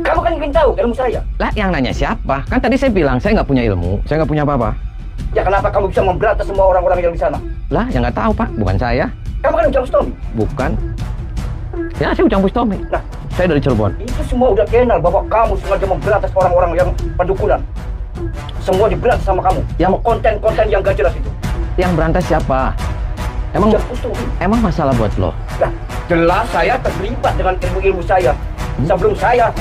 Kamu kan ingin tahu ilmu saya. Lah, yang nanya siapa? Kan tadi saya bilang saya nggak punya ilmu, saya nggak punya apa-apa. Ya kenapa kamu bisa memberantas semua orang-orang yang di sana? Lah, yang nggak tahu Pak, bukan saya. Kamu kan Ujang Bustomi? Bukan. Ya, saya Ujang Bustomi. Nah, saya dari Cirebon. itu semua udah kenal bahwa kamu sengaja memberantas orang-orang yang pendukunan. Semua diberantas sama kamu. Yang konten-konten yang gak jelas itu. Yang berantas siapa? Emang masalah buat lo? Nah, jelas saya terlibat dengan ilmu-ilmu saya. Sebelum saya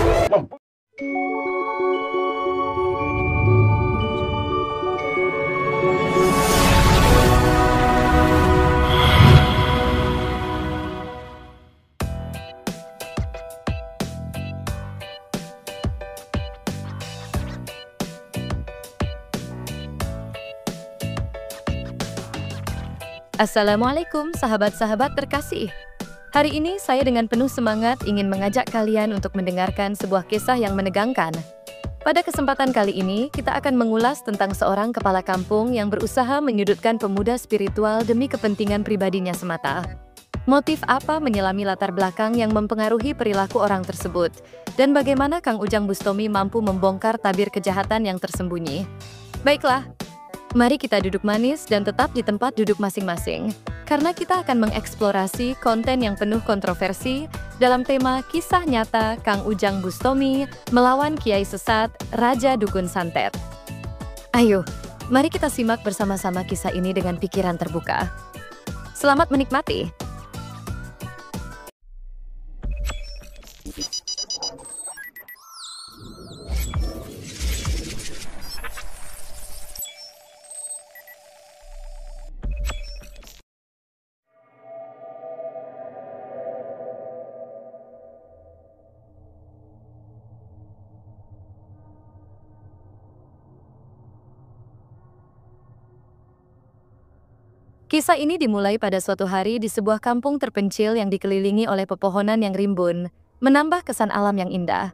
Assalamualaikum sahabat-sahabat terkasih. Hari ini saya dengan penuh semangat ingin mengajak kalian untuk mendengarkan sebuah kisah yang menegangkan. Pada kesempatan kali ini, kita akan mengulas tentang seorang kepala kampung yang berusaha menyudutkan pemuda spiritual demi kepentingan pribadinya semata. Motif apa menyelami latar belakang yang mempengaruhi perilaku orang tersebut? Dan bagaimana Kang Ujang Bustomi mampu membongkar tabir kejahatan yang tersembunyi? Baiklah, mari kita duduk manis dan tetap di tempat duduk masing-masing, karena kita akan mengeksplorasi konten yang penuh kontroversi dalam tema kisah nyata Kang Ujang Bustomi melawan Kiai Sesat, Raja Dukun Santet. Ayo, mari kita simak bersama-sama kisah ini dengan pikiran terbuka. Selamat menikmati! Kisah ini dimulai pada suatu hari di sebuah kampung terpencil yang dikelilingi oleh pepohonan yang rimbun, menambah kesan alam yang indah.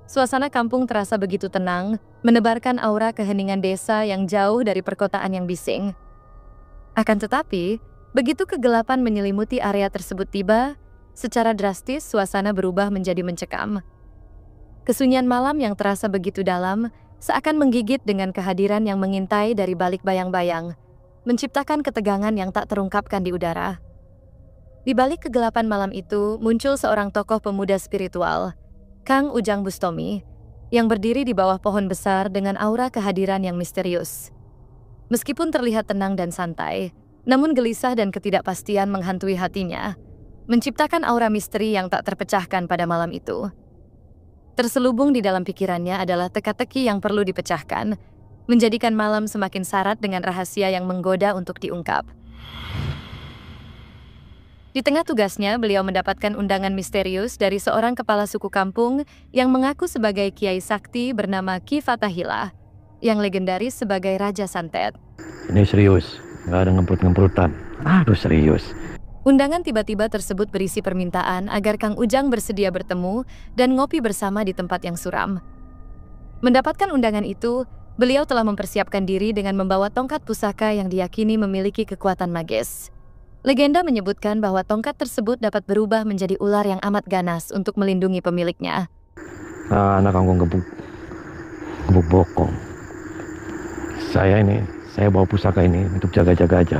Suasana kampung terasa begitu tenang, menebarkan aura keheningan desa yang jauh dari perkotaan yang bising. Akan tetapi, begitu kegelapan menyelimuti area tersebut tiba, secara drastis suasana berubah menjadi mencekam. Kesunyian malam yang terasa begitu dalam, seakan menggigit dengan kehadiran yang mengintai dari balik bayang-bayang, menciptakan ketegangan yang tak terungkapkan di udara. Di balik kegelapan malam itu, muncul seorang tokoh pemuda spiritual, Kang Ujang Bustomi, yang berdiri di bawah pohon besar dengan aura kehadiran yang misterius. Meskipun terlihat tenang dan santai, namun gelisah dan ketidakpastian menghantui hatinya, menciptakan aura misteri yang tak terpecahkan pada malam itu. Terselubung di dalam pikirannya adalah teka-teki yang perlu dipecahkan, menjadikan malam semakin syarat dengan rahasia yang menggoda untuk diungkap. Di tengah tugasnya, beliau mendapatkan undangan misterius dari seorang kepala suku kampung yang mengaku sebagai Kiai Sakti bernama Ki Fatahillah, yang legendaris sebagai Raja Santet. Ini serius, nggak ada ngemprut-ngemprutan. Aduh, serius. Undangan tiba-tiba tersebut berisi permintaan agar Kang Ujang bersedia bertemu dan ngopi bersama di tempat yang suram. Mendapatkan undangan itu, beliau telah mempersiapkan diri dengan membawa tongkat pusaka yang diyakini memiliki kekuatan magis. Legenda menyebutkan bahwa tongkat tersebut dapat berubah menjadi ular yang amat ganas untuk melindungi pemiliknya. Anak kampung gebuk bokong. Saya bawa pusaka ini untuk jaga-jaga aja.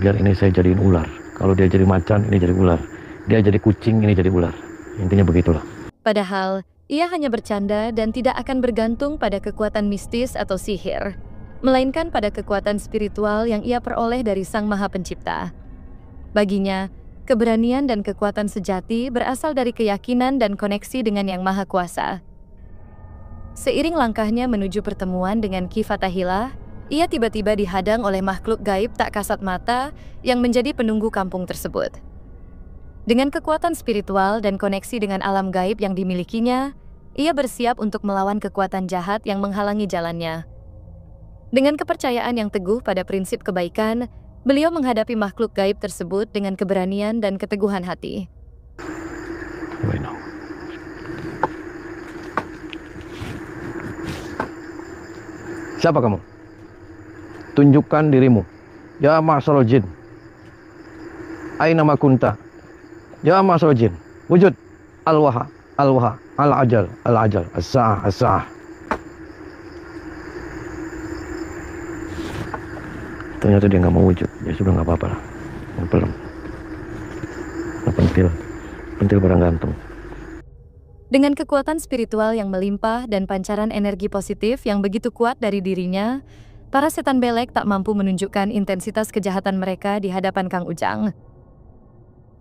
Biar ini saya jadiin ular. Kalau dia jadi macan, ini jadi ular. Dia jadi kucing, ini jadi ular. Intinya begitulah. Padahal, ia hanya bercanda dan tidak akan bergantung pada kekuatan mistis atau sihir, melainkan pada kekuatan spiritual yang ia peroleh dari Sang Maha Pencipta. Baginya, keberanian dan kekuatan sejati berasal dari keyakinan dan koneksi dengan Yang Maha Kuasa. Seiring langkahnya menuju pertemuan dengan Ki Fatahillah, ia tiba-tiba dihadang oleh makhluk gaib tak kasat mata yang menjadi penunggu kampung tersebut. Dengan kekuatan spiritual dan koneksi dengan alam gaib yang dimilikinya, ia bersiap untuk melawan kekuatan jahat yang menghalangi jalannya. Dengan kepercayaan yang teguh pada prinsip kebaikan, beliau menghadapi makhluk gaib tersebut dengan keberanian dan keteguhan hati. Siapa kamu? Tunjukkan dirimu. Ya ma'syarul jin. Aina ma kunta? Ya ma'syarul jin. Wujud al-waha. Al-Waha, Al-Ajal, Al-Ajal, As-Sa'ah, As-Sa'ah. Ternyata dia nggak mau wujud. Ya sudah, nggak apa-apa lah. Belum. Pentil barang gantung. Dengan kekuatan spiritual yang melimpah dan pancaran energi positif yang begitu kuat dari dirinya, para setan belek tak mampu menunjukkan intensitas kejahatan mereka di hadapan Kang Ujang.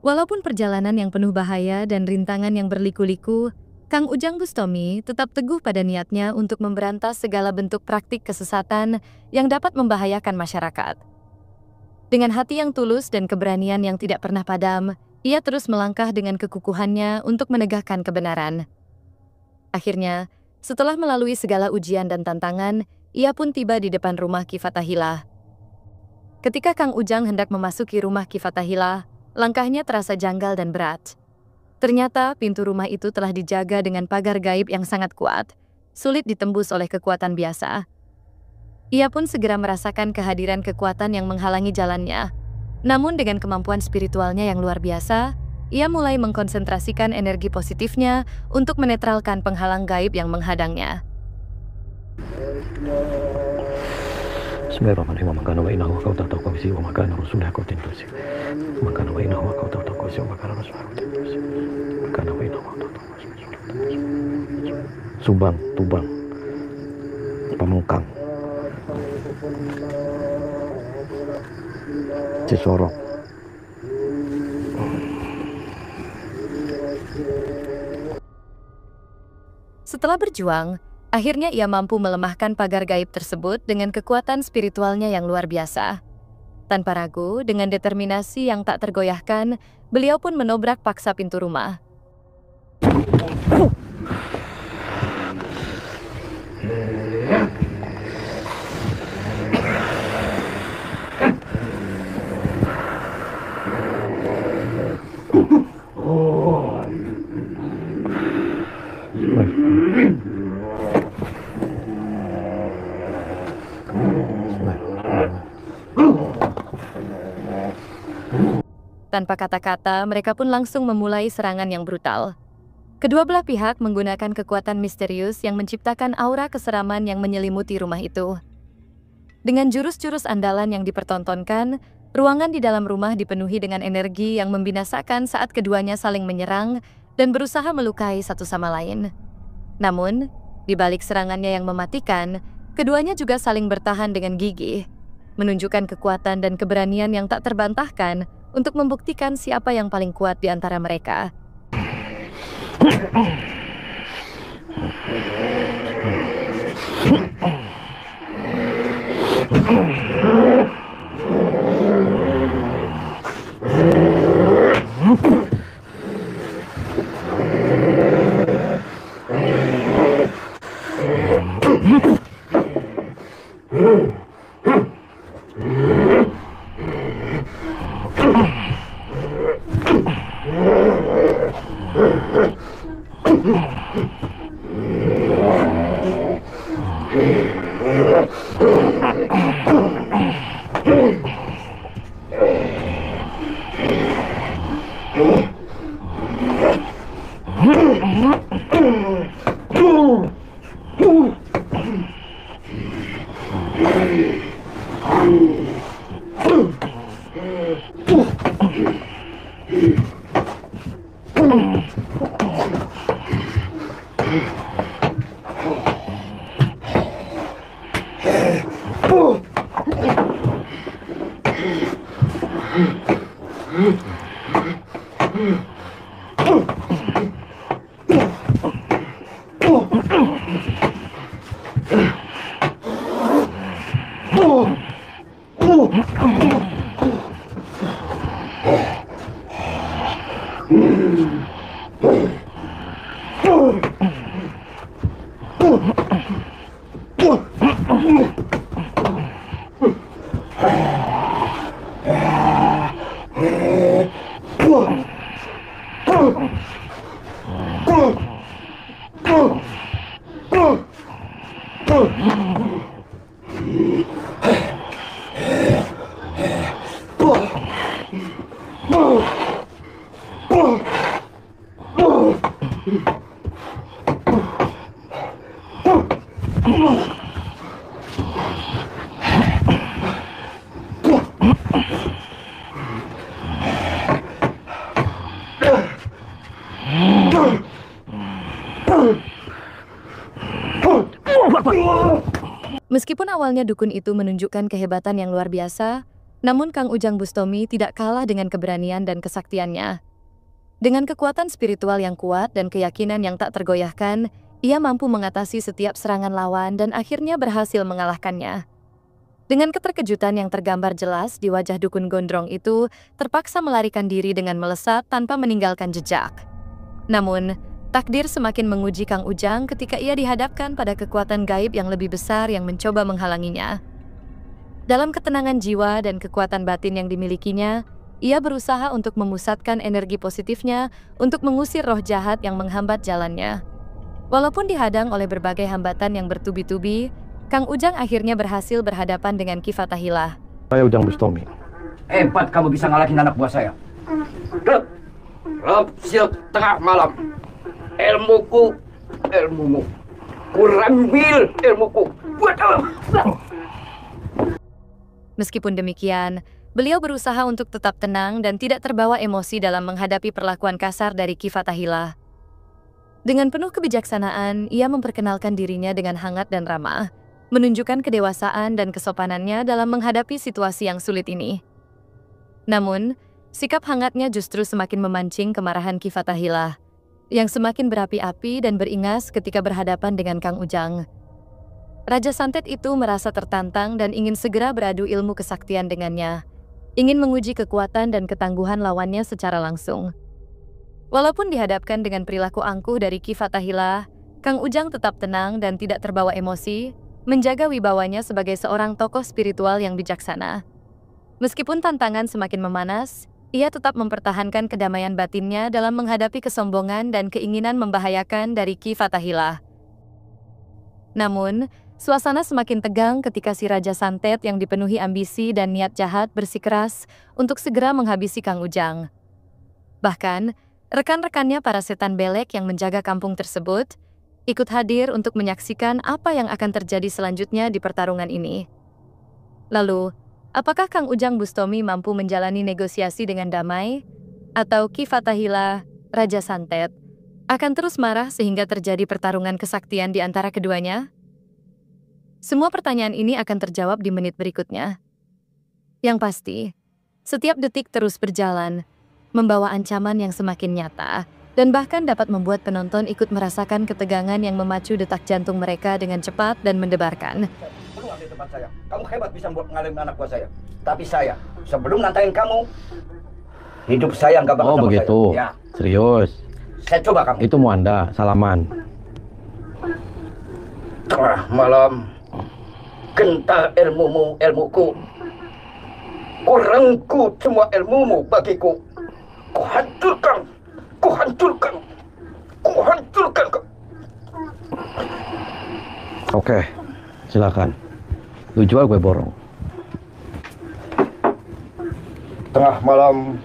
Walaupun perjalanan yang penuh bahaya dan rintangan yang berliku-liku, Kang Ujang Bustomi tetap teguh pada niatnya untuk memberantas segala bentuk praktik kesesatan yang dapat membahayakan masyarakat. Dengan hati yang tulus dan keberanian yang tidak pernah padam, ia terus melangkah dengan kekukuhannya untuk menegakkan kebenaran. Akhirnya, setelah melalui segala ujian dan tantangan, ia pun tiba di depan rumah Ki Fathahilah. Ketika Kang Ujang hendak memasuki rumah Ki Fathahilah, langkahnya terasa janggal dan berat. Ternyata pintu rumah itu telah dijaga dengan pagar gaib yang sangat kuat, sulit ditembus oleh kekuatan biasa. Ia pun segera merasakan kehadiran kekuatan yang menghalangi jalannya. Namun dengan kemampuan spiritualnya yang luar biasa, ia mulai mengkonsentrasikan energi positifnya untuk menetralkan penghalang gaib yang menghadangnya. Bismillahirrahmanirrahim. Makana wa innahu kau tak tahu kau si wa makana rasulullah kau tentusi. Makana wa innahu kau tak tahu kau si wa makana rasulullah kau tentusi. Makana wa innahu kau tak tahu kau si wa makana rasulullah. Subang, Tubang, Pamengkang, Cisorok. Setelah berjuang, akhirnya ia mampu melemahkan pagar gaib tersebut dengan kekuatan spiritualnya yang luar biasa. Tanpa ragu, dengan determinasi yang tak tergoyahkan, beliau pun menobrak paksa pintu rumah. Tanpa kata-kata, mereka pun langsung memulai serangan yang brutal. Kedua belah pihak menggunakan kekuatan misterius yang menciptakan aura keseraman yang menyelimuti rumah itu. Dengan jurus-jurus andalan yang dipertontonkan, ruangan di dalam rumah dipenuhi dengan energi yang membinasakan saat keduanya saling menyerang dan berusaha melukai satu sama lain. Namun, di balik serangannya yang mematikan, keduanya juga saling bertahan dengan gigih, menunjukkan kekuatan dan keberanian yang tak terbantahkan untuk membuktikan siapa yang paling kuat di antara mereka. Meskipun awalnya dukun itu menunjukkan kehebatan yang luar biasa, namun Kang Ujang Bustomi tidak kalah dengan keberanian dan kesaktiannya. Dengan kekuatan spiritual yang kuat dan keyakinan yang tak tergoyahkan, ia mampu mengatasi setiap serangan lawan dan akhirnya berhasil mengalahkannya. Dengan keterkejutan yang tergambar jelas di wajah dukun gondrong itu, terpaksa melarikan diri dengan melesat tanpa meninggalkan jejak. Namun, takdir semakin menguji Kang Ujang ketika ia dihadapkan pada kekuatan gaib yang lebih besar yang mencoba menghalanginya. Dalam ketenangan jiwa dan kekuatan batin yang dimilikinya, ia berusaha untuk memusatkan energi positifnya untuk mengusir roh jahat yang menghambat jalannya. Walaupun dihadang oleh berbagai hambatan yang bertubi-tubi, Kang Ujang akhirnya berhasil berhadapan dengan Ki Fathahilah. Saya Ujang Bustomi. Hebat kamu bisa ngalahin anak buah saya. Rob siap tengah malam. Ilmuku, ilmumu. Kurambil ilmuku. Buat apa? Meskipun demikian, beliau berusaha untuk tetap tenang dan tidak terbawa emosi dalam menghadapi perlakuan kasar dari Ki Fathahilah. Dengan penuh kebijaksanaan, ia memperkenalkan dirinya dengan hangat dan ramah, menunjukkan kedewasaan dan kesopanannya dalam menghadapi situasi yang sulit ini. Namun, sikap hangatnya justru semakin memancing kemarahan Ki Fathahilah, yang semakin berapi-api dan beringas ketika berhadapan dengan Kang Ujang. Raja Santet itu merasa tertantang dan ingin segera beradu ilmu kesaktian dengannya, ingin menguji kekuatan dan ketangguhan lawannya secara langsung. Walaupun dihadapkan dengan perilaku angkuh dari Ki Fathahilah, Kang Ujang tetap tenang dan tidak terbawa emosi, menjaga wibawanya sebagai seorang tokoh spiritual yang bijaksana. Meskipun tantangan semakin memanas, ia tetap mempertahankan kedamaian batinnya dalam menghadapi kesombongan dan keinginan membahayakan dari Ki Fathahilah. Namun, suasana semakin tegang ketika si Raja Santet yang dipenuhi ambisi dan niat jahat bersikeras untuk segera menghabisi Kang Ujang. Bahkan, rekan-rekannya para setan belek yang menjaga kampung tersebut ikut hadir untuk menyaksikan apa yang akan terjadi selanjutnya di pertarungan ini. Lalu, apakah Kang Ujang Bustomi mampu menjalani negosiasi dengan damai? Atau Ki Fathahilah, Raja Santet, akan terus marah sehingga terjadi pertarungan kesaktian di antara keduanya? Semua pertanyaan ini akan terjawab di menit berikutnya. Yang pasti, setiap detik terus berjalan, membawa ancaman yang semakin nyata, dan bahkan dapat membuat penonton ikut merasakan ketegangan yang memacu detak jantung mereka dengan cepat dan mendebarkan. Keluar di tempat saya. Kamu hebat bisa ngalahin anak buah saya. Tapi saya, sebelum nantain kamu, hidup saya nggak bakal sama begitu. saya. Ya. Serius. Saya coba kamu. Itu mau Anda, salaman. Tengah malam, gentar ilmumu, ilmuku. Kurangku semua ilmumu bagiku. Kuhancurkan, kuhancurkan, kuhancurkan. Oke, silakan. Lu jual, gue borong. Tengah malam,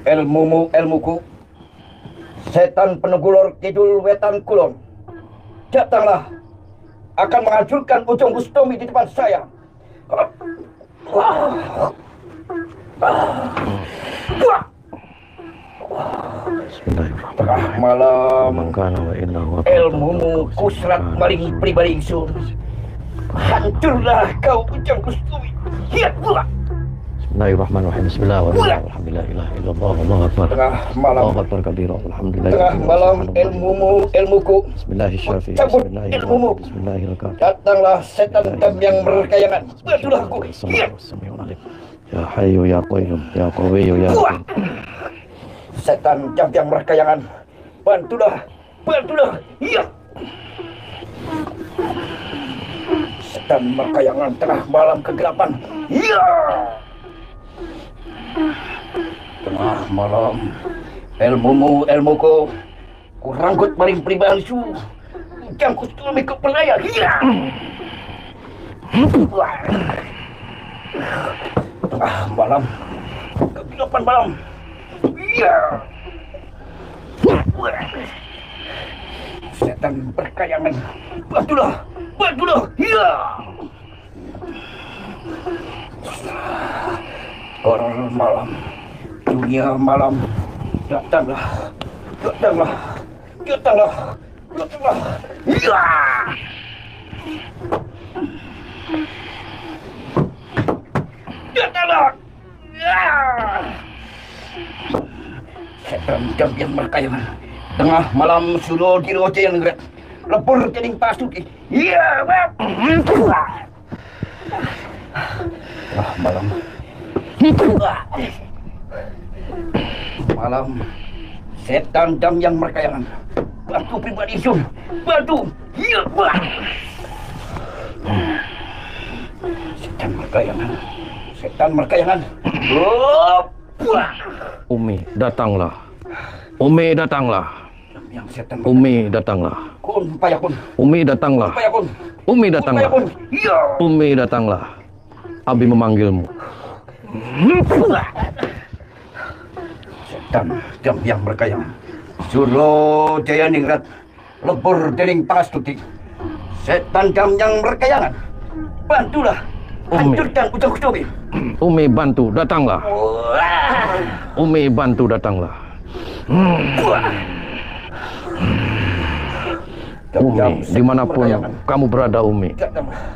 ilmumu, ilmuku. Setan penegulur kidul wetan kulon. Datanglah, akan menghancurkan Ujang Bustomi di depan saya. Tengah malam, ilmumu kusrat maling pribadi ingsun. Hancurlah kau Ujang Bustomi. Hiat pula. Bismillahirrahmanirrahim. Bismillahirrahmanirrahim. Allahu Akbar. Tengah malam, Allahu Akbar kabira. Alhamdulillah. tengah malam, ilmumu, ilmuku. Bismillahirrahmanirrahim. Cabut Bismillahirrahmanirrahim. ilmumu. Bismillahirrahmanirrahim. Datanglah setan yang berkayangan. Bantulah aku. Hiat. Ya Hayyu ya Qayyum ya Qawiyyu ya Kuat. Matin. Setan yang berkayangan. Bantulah, bantulah. Hiat. Setan berkayangan tengah malam kegelapan. Iya. Tengah malam, ilmumu, ilmuku. Kuranggut maling pribadi su. Ujang Bustomi ke pelaya. Iya. Tengah malam, kegelapan malam. Iya. Setan berkayangan, bantulah, bantulah, ya. Orang malam, dunia malam, datanglah, datanglah, datanglah, datanglah, ya. Datanglah, ya. Setan jam yang berkayangan, tengah malam suruh diroce yang gerak, lepur kening pasuki, ya, malam. Malam, setan dam yang berkayangan, batu pribadi sun, batu, iya, setan berkayangan, setan berkayangan, Umi, datanglah. Umi, datanglah. yang setan, Umi, datanglah. kun, payakun, Umi, datanglah. payakun, Umi, datanglah. payakun, iya. Umi, datanglah. Abi memanggilmu. Setan dam yang berkayangan, suruh jaya ningrat, lebur dening pastuti. Setan dam yang berkayangan, bantulah, hancurkan ujung kustubi. Umi, bantu, datanglah. Umi, bantu, datanglah. Umi, dimanapun kamu berada, Umi,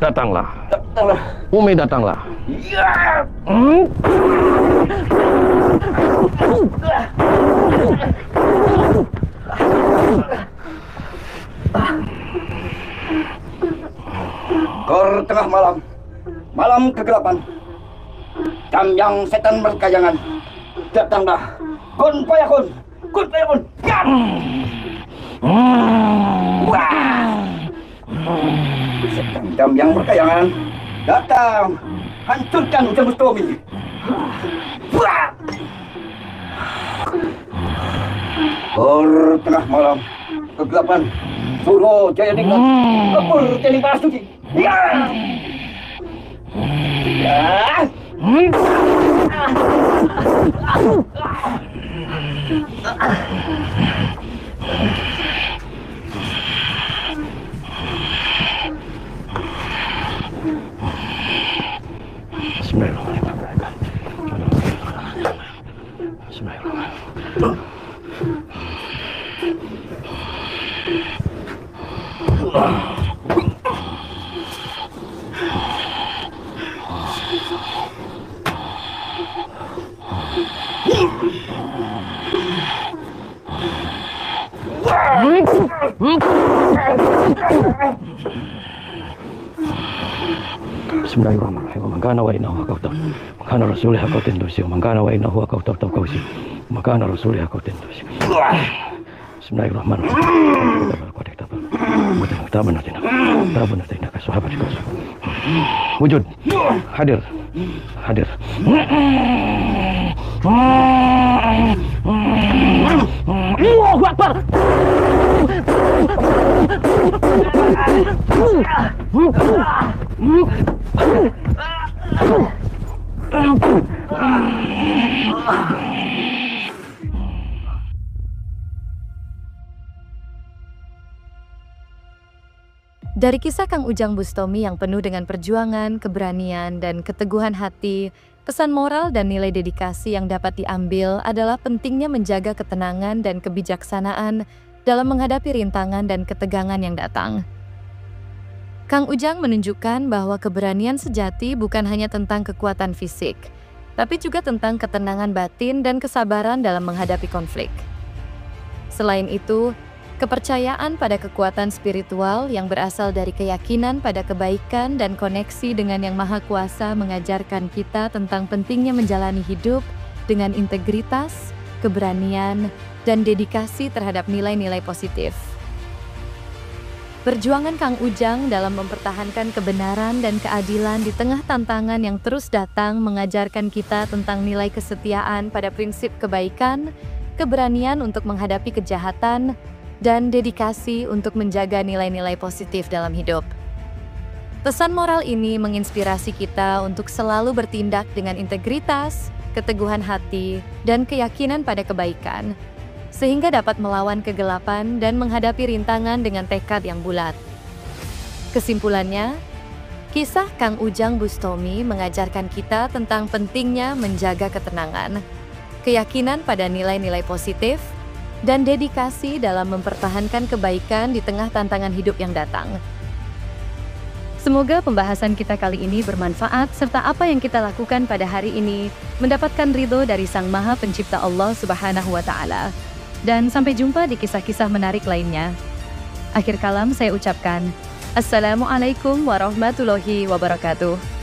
datanglah. Datanglah, Umi, datanglah. ya. Gor tengah malam, malam kegelapan, jam yang setan berkayangan, datanglah, kun payakun, ya. Setan jam yang berkayangan, datang, hancurkan ujung Tomi. Gor tengah malam, kegelapan, suruh jaya ningrat, lepur kening pasuki. Ya. Ya. Bismillahirrahmanirrahim. Bismillahirrahmanirrahim. Bismillahirrahmanirrahim. Mangkana wa innahu qautan. Mangkana rasulih qautin dusi. Mangkana wa innahu qautan tausi. Mangkana rasulih qautin dusi. Bismillahirrahmanirrahim. Wujud. Hadir. Hadir. Allahu Akbar. Dari kisah Kang Ujang Bustomi yang penuh dengan perjuangan, keberanian, dan keteguhan hati, pesan moral dan nilai dedikasi yang dapat diambil adalah pentingnya menjaga ketenangan dan kebijaksanaan dalam menghadapi rintangan dan ketegangan yang datang. Kang Ujang menunjukkan bahwa keberanian sejati bukan hanya tentang kekuatan fisik, tapi juga tentang ketenangan batin dan kesabaran dalam menghadapi konflik. Selain itu, kepercayaan pada kekuatan spiritual yang berasal dari keyakinan pada kebaikan dan koneksi dengan Yang Maha Kuasa mengajarkan kita tentang pentingnya menjalani hidup dengan integritas, keberanian, dan dedikasi terhadap nilai-nilai positif. Perjuangan Kang Ujang dalam mempertahankan kebenaran dan keadilan di tengah tantangan yang terus datang mengajarkan kita tentang nilai kesetiaan pada prinsip kebaikan, keberanian untuk menghadapi kejahatan, dan dedikasi untuk menjaga nilai-nilai positif dalam hidup. Pesan moral ini menginspirasi kita untuk selalu bertindak dengan integritas, keteguhan hati, dan keyakinan pada kebaikan, sehingga dapat melawan kegelapan dan menghadapi rintangan dengan tekad yang bulat. Kesimpulannya, kisah Kang Ujang Bustomi mengajarkan kita tentang pentingnya menjaga ketenangan, keyakinan pada nilai-nilai positif, dan dedikasi dalam mempertahankan kebaikan di tengah tantangan hidup yang datang. Semoga pembahasan kita kali ini bermanfaat serta apa yang kita lakukan pada hari ini mendapatkan ridho dari Sang Maha Pencipta Allah Subhanahu wa Ta'ala. Dan sampai jumpa di kisah-kisah menarik lainnya. Akhir kalam saya ucapkan, Assalamualaikum warahmatullahi wabarakatuh.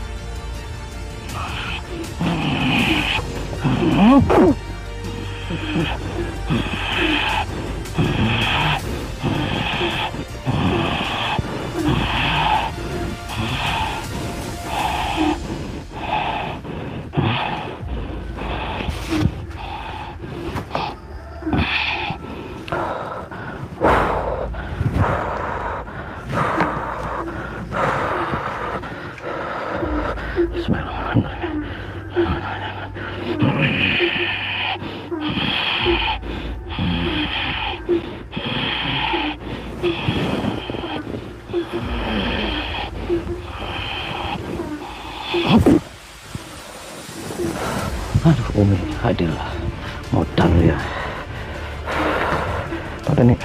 Aduh, Umi, hadirlah. Modal ya. Pada nih.